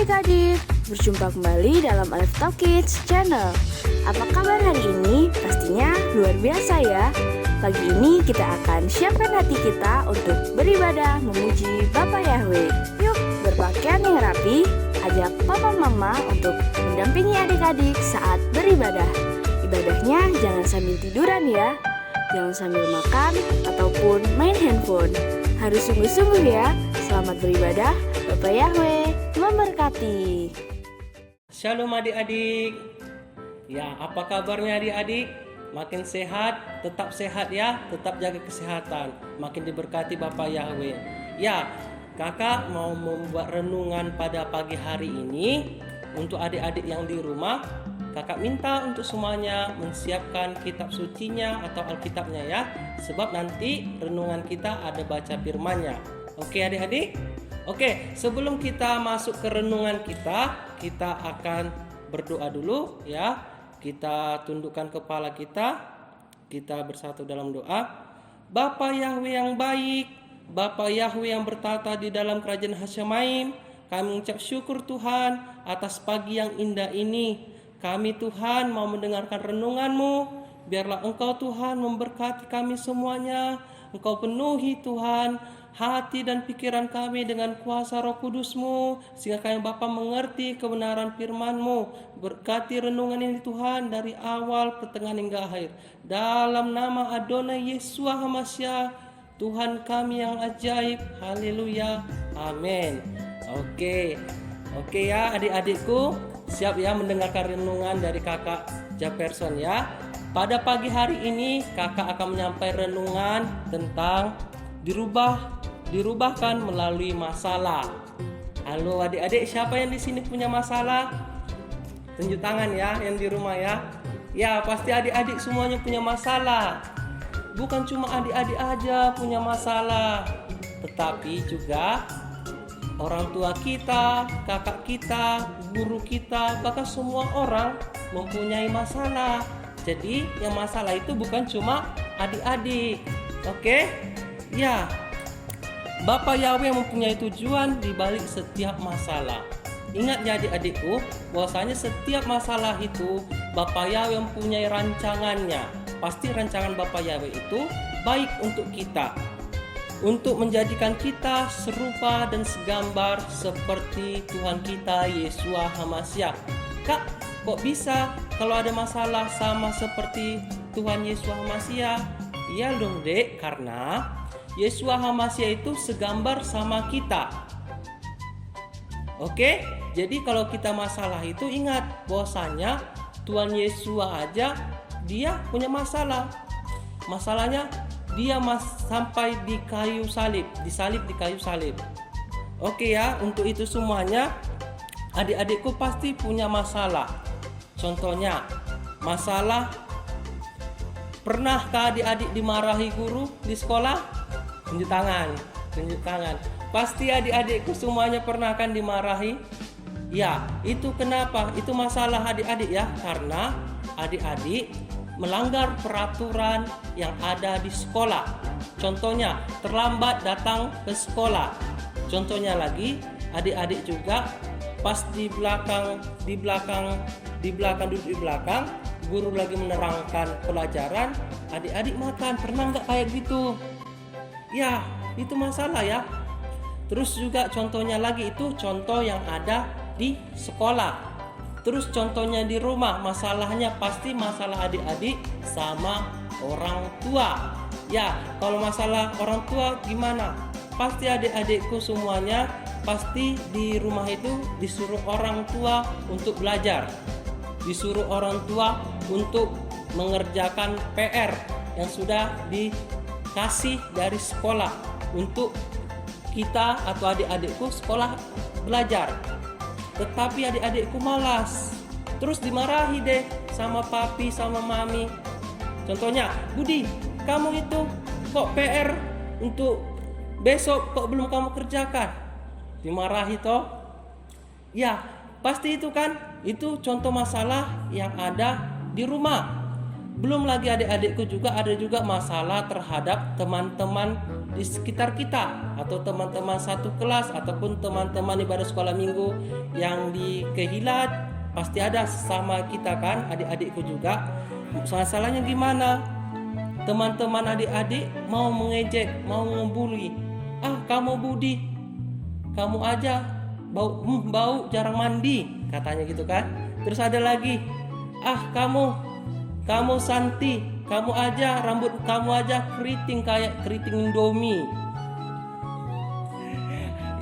adik-adik, berjumpa kembali dalam Alif Talk Kids Channel. Apa kabar hari ini? Pastinya luar biasa ya. Pagi ini kita akan siapkan hati kita untuk beribadah memuji Bapa Yahweh. Yuk berpakaian yang rapi, ajak papa mama untuk mendampingi adik-adik saat beribadah. Ibadahnya jangan sambil tiduran ya, jangan sambil makan ataupun main handphone. Harus sungguh-sungguh ya. Selamat beribadah, Bapa Yahweh memberkati. Shalom adik-adik. Ya, apa kabarnya adik-adik? Makin sehat, tetap sehat ya, tetap jaga kesehatan. Makin diberkati Bapa Yahweh. Ya, kakak mau membuat renungan pada pagi hari ini. Untuk adik-adik yang di rumah, kakak minta untuk semuanya menyiapkan kitab sucinya atau Alkitabnya ya. Sebab nanti renungan kita ada baca firman-Nya. Oke adik-adik? Oke, sebelum kita masuk ke renungan kita akan berdoa dulu ya. Kita tundukkan kepala kita bersatu dalam doa. Bapa Yahweh yang baik, Bapa Yahweh yang bertata di dalam kerajaan Hasyamaim, kami mengucap syukur Tuhan atas pagi yang indah ini. Kami Tuhan mau mendengarkan renungan-Mu. Biarlah Engkau Tuhan memberkati kami semuanya. Engkau penuhi Tuhan hati dan pikiran kami dengan kuasa Roh Kudus-Mu, sehingga kami Bapa mengerti kebenaran firman-Mu. Berkati renungan ini Tuhan dari awal, pertengahan hingga akhir. Dalam nama Adonai Yeshua HaMashiach, Tuhan kami yang ajaib. Haleluya. Amin. Oke ya adik-adikku, siap ya mendengarkan renungan dari kakak Jefferson ya. Pada pagi hari ini kakak akan menyampaikan renungan tentang dirubahkan melalui masalah. Halo adik-adik, siapa yang di sini punya masalah? Tunjuk tangan ya yang di rumah ya. Ya, pasti adik-adik semuanya punya masalah. Bukan cuma adik-adik aja punya masalah, tetapi juga orang tua kita, kakak kita, guru kita, bahkan semua orang mempunyai masalah. Jadi yang masalah itu bukan cuma adik-adik. Oke? Ya, Bapa Yahweh mempunyai tujuan di balik setiap masalah. Ingat ya adik-adikku, bahwasanya setiap masalah itu Bapa Yahweh mempunyai rancangannya. Pasti rancangan Bapa Yahweh itu baik untuk kita, untuk menjadikan kita serupa dan segambar seperti Tuhan kita Yeshua HaMashiach. Kak, kok bisa kalau ada masalah sama seperti Tuhan Yesus HaMashiach? Iya dong dek, karena Yesus HaMashiach itu segambar sama kita. Oke, jadi kalau kita masalah itu ingat bahwasanya Tuhan Yesus aja dia punya masalah. Masalahnya dia sampai di kayu salib, disalib di kayu salib. Oke ya, untuk itu semuanya adik-adikku pasti punya masalah. Contohnya, masalah pernahkah adik-adik dimarahi guru di sekolah? Tunjuk tangan. Pasti adik-adikku semuanya pernah kan dimarahi? Ya, itu kenapa? Itu masalah adik-adik ya, karena adik-adik melanggar peraturan yang ada di sekolah. Contohnya, terlambat datang ke sekolah. Contohnya lagi, adik-adik juga pas duduk di belakang, guru lagi menerangkan pelajaran, adik-adik makan. Pernah nggak kayak gitu? Ya, itu masalah ya. Terus juga contohnya lagi, itu contoh yang ada di sekolah. Terus contohnya di rumah, masalahnya pasti masalah adik-adik sama orang tua. Ya, kalau masalah orang tua gimana? Pasti adik-adikku semuanya pasti di rumah itu disuruh orang tua untuk belajar. Disuruh orang tua untuk mengerjakan PR yang sudah dikasih dari sekolah untuk kita atau adik-adikku sekolah belajar. Tetapi adik-adikku malas, terus dimarahi deh sama papi sama mami. Contohnya, Budi, kamu itu kok PR untuk besok kok belum kamu kerjakan? Dimarahi toh? Ya, pasti itu kan, itu contoh masalah yang ada di rumah. Belum lagi adik-adikku juga ada juga masalah terhadap teman-teman di sekitar kita, atau teman-teman satu kelas, ataupun teman-teman ibadah sekolah minggu yang di Kehilat. Pasti ada sama kita kan, adik-adikku juga. Masalahnya gimana? Teman-teman adik-adik mau mengejek, mau ngebully. Ah, kamu Budi, kamu aja bau jarang mandi, katanya gitu kan. Terus ada lagi, ah kamu Santi, kamu aja rambut kamu aja keriting kayak keriting Indomie.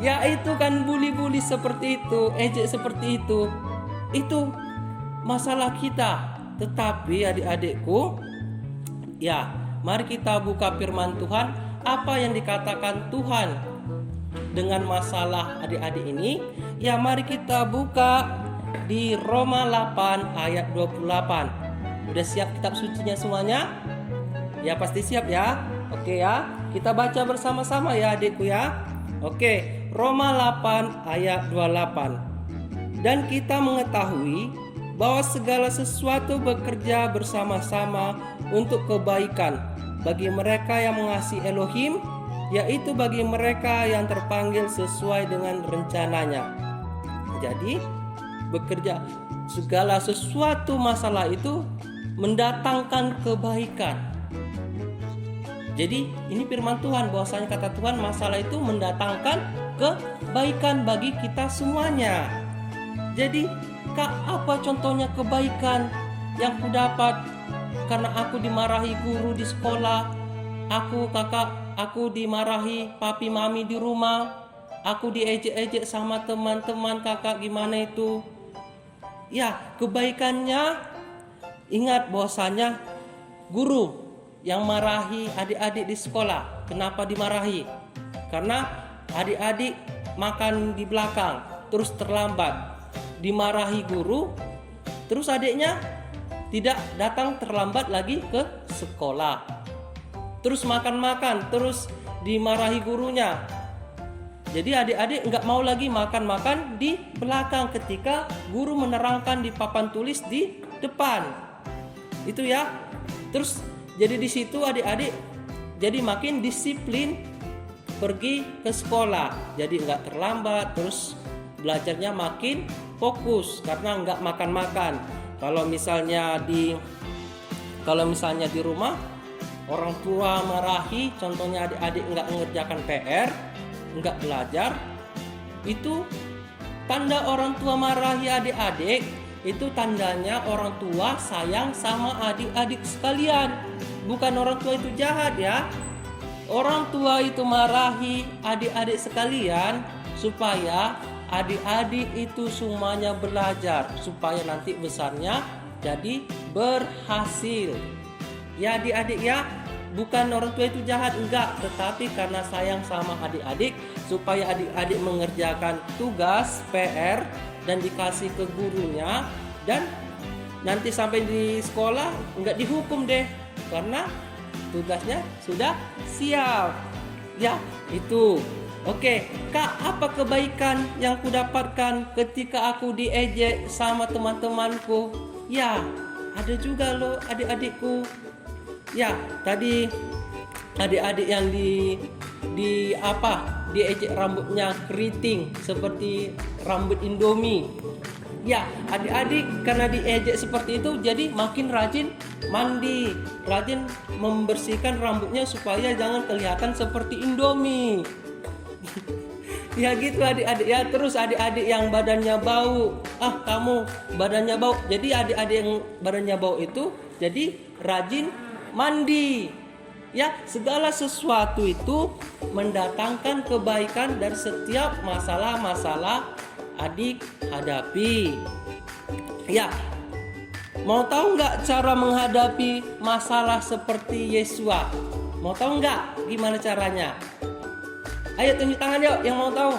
Ya itu kan bully-bully seperti itu, ejek seperti itu. Itu masalah kita. Tetapi adik-adikku, ya, mari kita buka firman Tuhan, apa yang dikatakan Tuhan dengan masalah adik-adik ini. Ya, mari kita buka di Roma 8 ayat 28. Udah siap kitab sucinya semuanya? Ya, pasti siap ya. Oke ya, kita baca bersama-sama ya adikku ya. Oke, Roma 8 ayat 28. Dan kita mengetahui bahwa segala sesuatu bekerja bersama-sama untuk kebaikan bagi mereka yang mengasihi Elohim, yaitu bagi mereka yang terpanggil sesuai dengan rencananya. Jadi, bekerja segala sesuatu masalah itu mendatangkan kebaikan. Jadi ini firman Tuhan, bahwasanya kata Tuhan masalah itu mendatangkan kebaikan bagi kita semuanya. Jadi apa contohnya kebaikan yang kudapat karena aku dimarahi guru di sekolah, aku dimarahi papi mami di rumah, aku diejek-ejek sama teman-teman kakak, gimana itu? Ya, kebaikannya, ingat bahwasanya guru yang marahi adik-adik di sekolah, kenapa dimarahi? Karena adik-adik makan di belakang, terus terlambat, dimarahi guru, terus adiknya tidak datang terlambat lagi ke sekolah, terus makan-makan, terus dimarahi gurunya. Jadi adik-adik nggak mau lagi makan-makan di belakang ketika guru menerangkan di papan tulis di depan. Itu ya. Terus jadi di situ adik-adik jadi makin disiplin pergi ke sekolah. Jadi nggak terlambat, terus belajarnya makin fokus karena nggak makan-makan. Kalau misalnya di rumah orang tua marahi, contohnya adik-adik nggak mengerjakan PR, nggak belajar, itu tanda orang tua marahi adik-adik. Itu tandanya orang tua sayang sama adik-adik sekalian. Bukan orang tua itu jahat ya. Orang tua itu marahi adik-adik sekalian supaya adik-adik itu semuanya belajar, supaya nanti besarnya jadi berhasil. Ya adik-adik ya, bukan orang tua itu jahat, enggak, tetapi karena sayang sama adik-adik supaya adik-adik mengerjakan tugas PR dan dikasih ke gurunya, dan nanti sampai di sekolah enggak dihukum deh karena tugasnya sudah siap. Ya, itu. Oke, Kak, apa kebaikan yang kudapatkan ketika aku diejek sama teman-temanku? Ya, ada juga loh adik-adikku. Ya, tadi adik-adik yang diejek rambutnya keriting seperti rambut Indomie. Ya, adik-adik karena diejek seperti itu jadi makin rajin mandi, rajin membersihkan rambutnya supaya jangan kelihatan seperti Indomie. Ya gitu adik-adik ya. Terus adik-adik yang badannya bau, kamu badannya bau. Jadi adik-adik yang badannya bau itu jadi rajin mandi. Ya, segala sesuatu itu mendatangkan kebaikan dari setiap masalah-masalah adik hadapi. Ya, mau tahu nggak cara menghadapi masalah seperti Yesua? Mau tahu nggak gimana caranya? Ayo tunjuk tangan yuk yang mau tahu.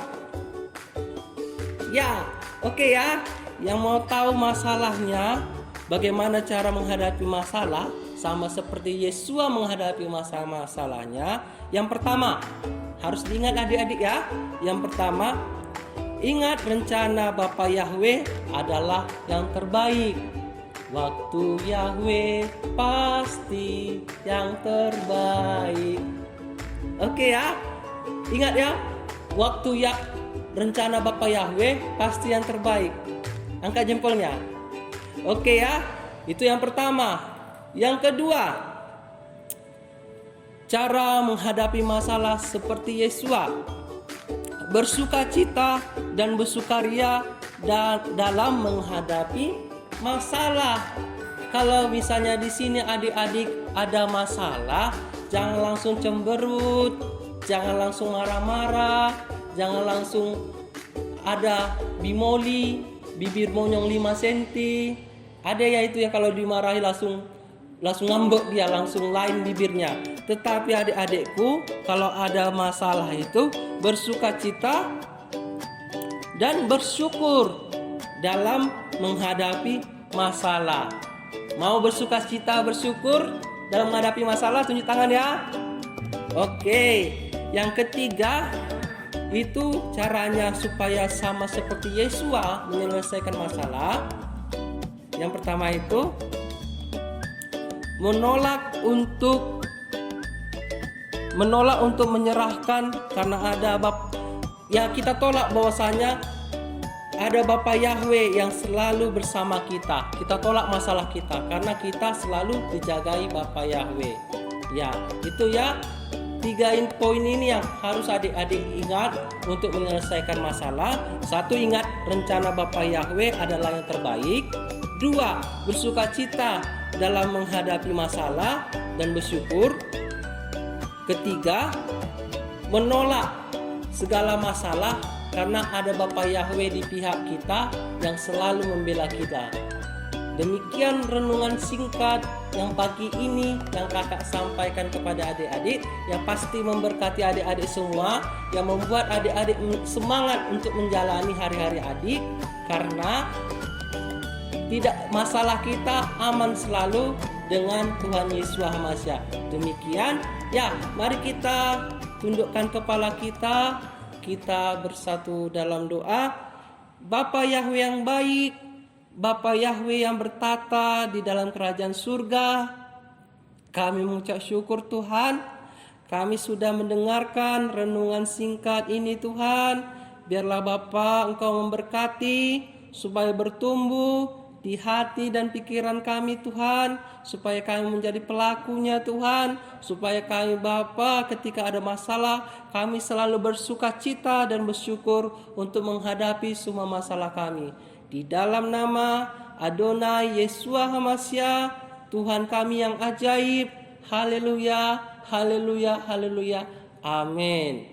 Ya, oke ya. Yang mau tahu masalahnya, bagaimana cara menghadapi masalah sama seperti Yesua menghadapi masalahnya. Yang pertama, harus diingat adik-adik ya. Yang pertama, ingat rencana Bapa Yahweh adalah yang terbaik. Waktu Yahweh pasti yang terbaik. Oke ya, ingat ya, waktu ya rencana Bapa Yahweh pasti yang terbaik. Angkat jempolnya. Oke ya, itu yang pertama. Yang kedua, cara menghadapi masalah seperti Yesua, bersukacita dan bersukaria dalam menghadapi masalah. Kalau misalnya di sini adik-adik ada masalah, jangan langsung cemberut, jangan langsung marah-marah, jangan langsung ada bimoli, bibir monyong 5 cm. Ada ya itu ya, kalau dimarahi langsung ngambek dia, langsung lain bibirnya. Tetapi adik-adikku, kalau ada masalah itu bersukacita dan bersyukur dalam menghadapi masalah. Mau bersukacita, bersyukur dalam menghadapi masalah, tunjuk tangan ya. Oke, yang ketiga itu caranya supaya sama seperti Yesua menyelesaikan masalah. Yang pertama itu menolak untuk menyerahkan, karena ada kita tolak bahwasanya ada Bapa Yahweh yang selalu bersama kita. Kita tolak masalah kita karena kita selalu dijagai Bapa Yahweh. Ya, itu ya 3 poin ini yang harus adik-adik ingat untuk menyelesaikan masalah. 1, ingat rencana Bapa Yahweh adalah yang terbaik. 2, bersukacita dalam menghadapi masalah dan bersyukur. 3, menolak segala masalah karena ada Bapa Yahweh di pihak kita yang selalu membela kita. Demikian renungan singkat yang pagi ini yang kakak sampaikan kepada adik-adik, yang pasti memberkati adik-adik semua, yang membuat adik-adik semangat untuk menjalani hari-hari adik, karena tidak masalah kita aman selalu dengan Tuhan Yesus HaMashiach. Demikian ya, mari kita tundukkan kepala kita bersatu dalam doa. Bapa Yahweh yang baik, Bapa Yahweh yang bertata di dalam kerajaan surga, kami mengucap syukur Tuhan, kami sudah mendengarkan renungan singkat ini Tuhan. Biarlah Bapa Engkau memberkati supaya bertumbuh di hati dan pikiran kami Tuhan, supaya kami menjadi pelakunya Tuhan, supaya kami Bapa ketika ada masalah kami selalu bersukacita dan bersyukur untuk menghadapi semua masalah kami. Di dalam nama Adonai Yeshua HaMashiach, Tuhan kami yang ajaib. Haleluya, haleluya, haleluya. Amin.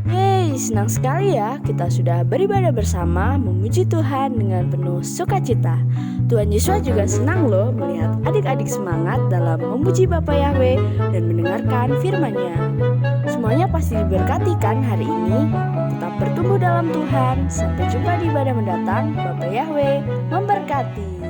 Yeay, senang sekali ya kita sudah beribadah bersama memuji Tuhan dengan penuh sukacita. Tuhan Yesus juga senang loh melihat adik-adik semangat dalam memuji Bapa Yahweh dan mendengarkan firman-Nya. Semuanya pasti diberkati kan hari ini? Tetap bertumbuh dalam Tuhan. Sampai jumpa di ibadah mendatang. Bapa Yahweh memberkati.